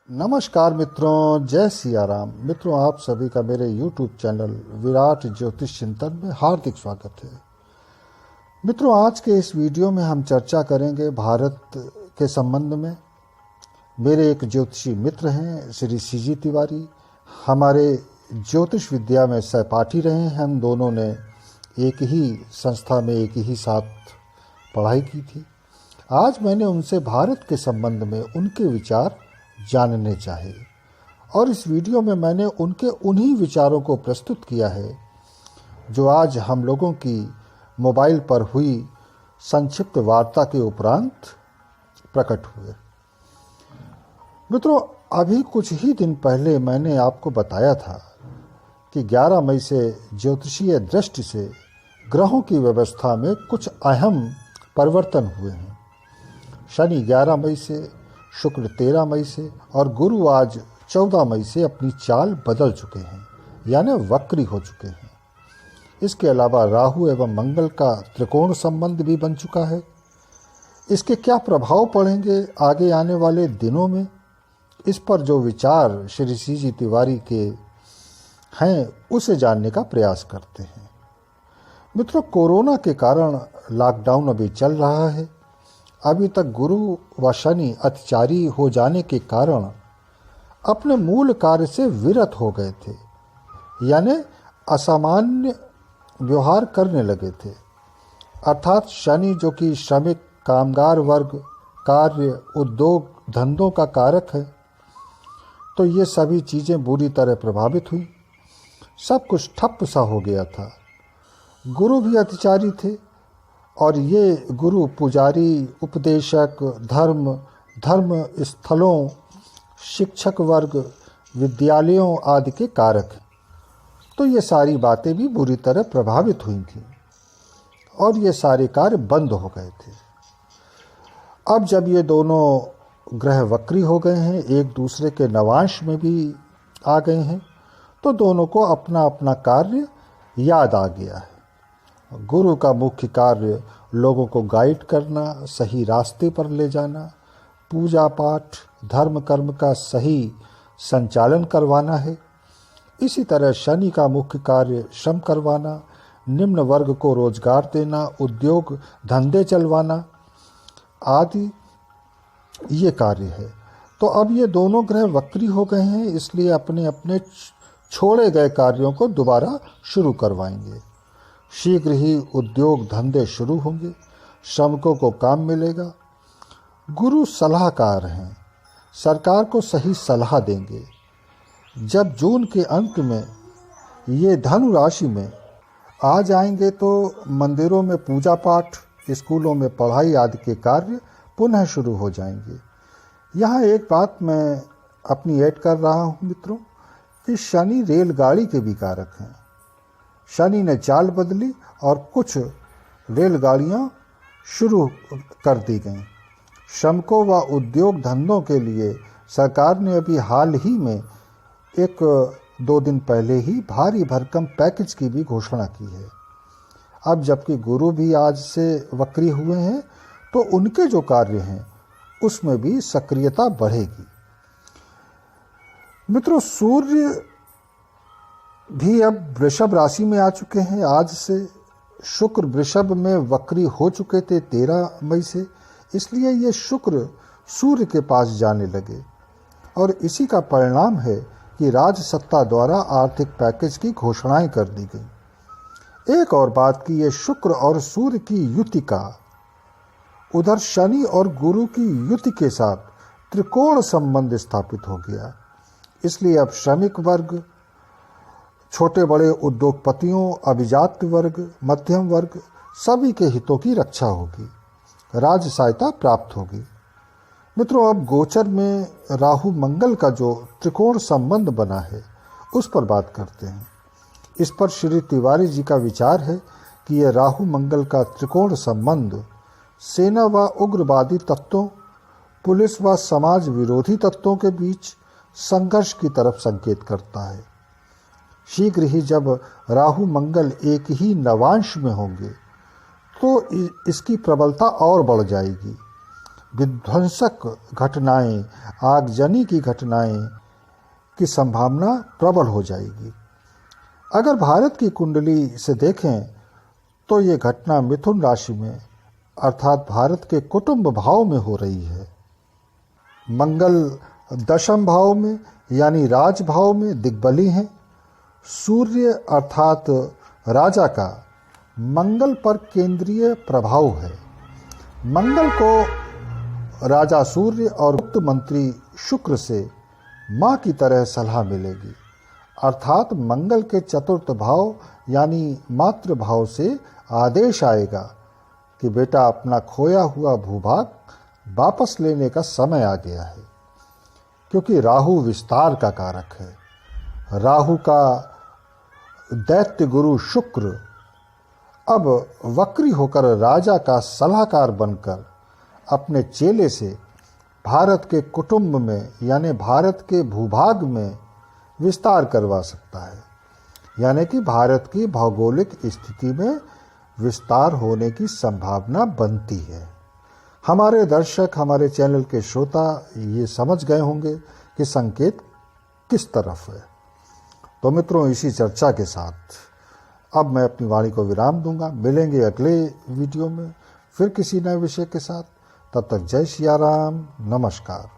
नमस्कार मित्रों, जय सिया राम। मित्रों, आप सभी का मेरे YouTube चैनल विराट ज्योतिष चिंतन में हार्दिक स्वागत है। मित्रों, आज के इस वीडियो में हम चर्चा करेंगे भारत के संबंध में। मेरे एक ज्योतिषी मित्र हैं श्री सीजी तिवारी, हमारे ज्योतिष विद्या में सहपाठी रहे हैं। हम दोनों ने एक ही संस्था में एक ही साथ पढ़ाई की थी। आज मैंने उनसे भारत के संबंध में उनके विचार जानने चाहे और इस वीडियो में मैंने उनके उन्हीं विचारों को प्रस्तुत किया है जो आज हम लोगों की मोबाइल पर हुई संक्षिप्त वार्ता के उपरांत प्रकट हुए। मित्रों, अभी कुछ ही दिन पहले मैंने आपको बताया था कि 11 मई से ज्योतिषीय दृष्टि से ग्रहों की व्यवस्था में कुछ अहम परिवर्तन हुए हैं। शनि 11 मई से, शुक्र 13 मई से और गुरु आज 14 मई से अपनी चाल बदल चुके हैं, यानी वक्री हो चुके हैं। इसके अलावा राहु एवं मंगल का त्रिकोण संबंध भी बन चुका है। इसके क्या प्रभाव पड़ेंगे आगे आने वाले दिनों में, इस पर जो विचार श्री सीजी तिवारी के हैं उसे जानने का प्रयास करते हैं। मित्रों, कोरोना के कारण लॉकडाउन अभी चल रहा है। अभी तक गुरु व शनि अतिचारी हो जाने के कारण अपने मूल कार्य से विरत हो गए थे, यानी असामान्य व्यवहार करने लगे थे। अर्थात शनि जो कि श्रमिक कामगार वर्ग, कार्य, उद्योग, धंधों का कारक है, तो ये सभी चीज़ें बुरी तरह प्रभावित हुई। सब कुछ ठप्प सा हो गया था। गुरु भी अतिचारी थे और ये गुरु पुजारी, उपदेशक, धर्म स्थलों, शिक्षक वर्ग, विद्यालयों आदि के कारक हैं। तो ये सारी बातें भी बुरी तरह प्रभावित हुई थीं और ये सारे कार्य बंद हो गए थे। अब जब ये दोनों ग्रह वक्री हो गए हैं, एक दूसरे के नवांश में भी आ गए हैं, तो दोनों को अपना अपना कार्य याद आ गया है। गुरु का मुख्य कार्य लोगों को गाइड करना, सही रास्ते पर ले जाना, पूजा पाठ, धर्म कर्म का सही संचालन करवाना है। इसी तरह शनि का मुख्य कार्य श्रम करवाना, निम्न वर्ग को रोजगार देना, उद्योग धंधे चलवाना आदि ये कार्य है। तो अब ये दोनों ग्रह वक्री हो गए हैं, इसलिए अपने अपने छोड़े गए कार्यों को दोबारा शुरू करवाएंगे। शीघ्र ही उद्योग धंधे शुरू होंगे, श्रमिकों को काम मिलेगा। गुरु सलाहकार हैं, सरकार को सही सलाह देंगे। जब जून के अंत में ये धनु राशि में आ जाएंगे तो मंदिरों में पूजा पाठ, स्कूलों में पढ़ाई आदि के कार्य पुनः शुरू हो जाएंगे। यहाँ एक बात मैं अपनी ऐड कर रहा हूँ मित्रों, कि शनि रेलगाड़ी के भी कारक हैं। शनि ने चाल बदली और कुछ रेलगाड़ियां शुरू कर दी गईं। श्रमिकों व उद्योग धंधों के लिए सरकार ने अभी हाल ही में 1-2 दिन पहले ही भारी भरकम पैकेज की भी घोषणा की है। अब जबकि गुरु भी आज से वक्री हुए हैं, तो उनके जो कार्य हैं उसमें भी सक्रियता बढ़ेगी। मित्रों, सूर्य भी अब वृषभ राशि में आ चुके हैं आज से। शुक्र वृषभ में वक्री हो चुके थे 13 मई से, इसलिए ये शुक्र सूर्य के पास जाने लगे और इसी का परिणाम है कि राज सत्ता द्वारा आर्थिक पैकेज की घोषणाएं कर दी गई। एक और बात कि ये शुक्र और सूर्य की युति का उधर शनि और गुरु की युति के साथ त्रिकोण संबंध स्थापित हो गया। इसलिए अब श्रमिक वर्ग, छोटे बड़े उद्योगपतियों, अभिजात वर्ग, मध्यम वर्ग सभी के हितों की रक्षा होगी, राज सहायता प्राप्त होगी। मित्रों, अब गोचर में राहु मंगल का जो त्रिकोण संबंध बना है उस पर बात करते हैं। इस पर श्री तिवारी जी का विचार है कि यह राहु मंगल का त्रिकोण संबंध सेना व उग्रवादी तत्वों, पुलिस व समाज विरोधी तत्वों के बीच संघर्ष की तरफ संकेत करता है। शीघ्र ही जब राहु मंगल एक ही नवांश में होंगे तो इसकी प्रबलता और बढ़ जाएगी। विध्वंसक घटनाएं, आगजनी की घटनाएं की संभावना प्रबल हो जाएगी। अगर भारत की कुंडली से देखें तो ये घटना मिथुन राशि में अर्थात भारत के कुटुंब भाव में हो रही है। मंगल दशम भाव में यानी राज भाव में दिग्बली हैं। सूर्य अर्थात राजा का मंगल पर केंद्रीय प्रभाव है। मंगल को राजा सूर्य और गुप्त मंत्री शुक्र से माँ की तरह सलाह मिलेगी, अर्थात मंगल के चतुर्थ भाव यानी मातृ भाव से आदेश आएगा कि बेटा अपना खोया हुआ भूभाग वापस लेने का समय आ गया है, क्योंकि राहु विस्तार का कारक है। राहु का दैत्य गुरु शुक्र अब वक्री होकर राजा का सलाहकार बनकर अपने चेले से भारत के कुटुंब में यानी भारत के भूभाग में विस्तार करवा सकता है, यानी कि भारत की भौगोलिक स्थिति में विस्तार होने की संभावना बनती है। हमारे दर्शक, हमारे चैनल के श्रोता ये समझ गए होंगे कि संकेत किस तरफ है। तो मित्रों, इसी चर्चा के साथ अब मैं अपनी वाणी को विराम दूंगा। मिलेंगे अगले वीडियो में फिर किसी नए विषय के साथ। तब तक जय सिया राम, नमस्कार।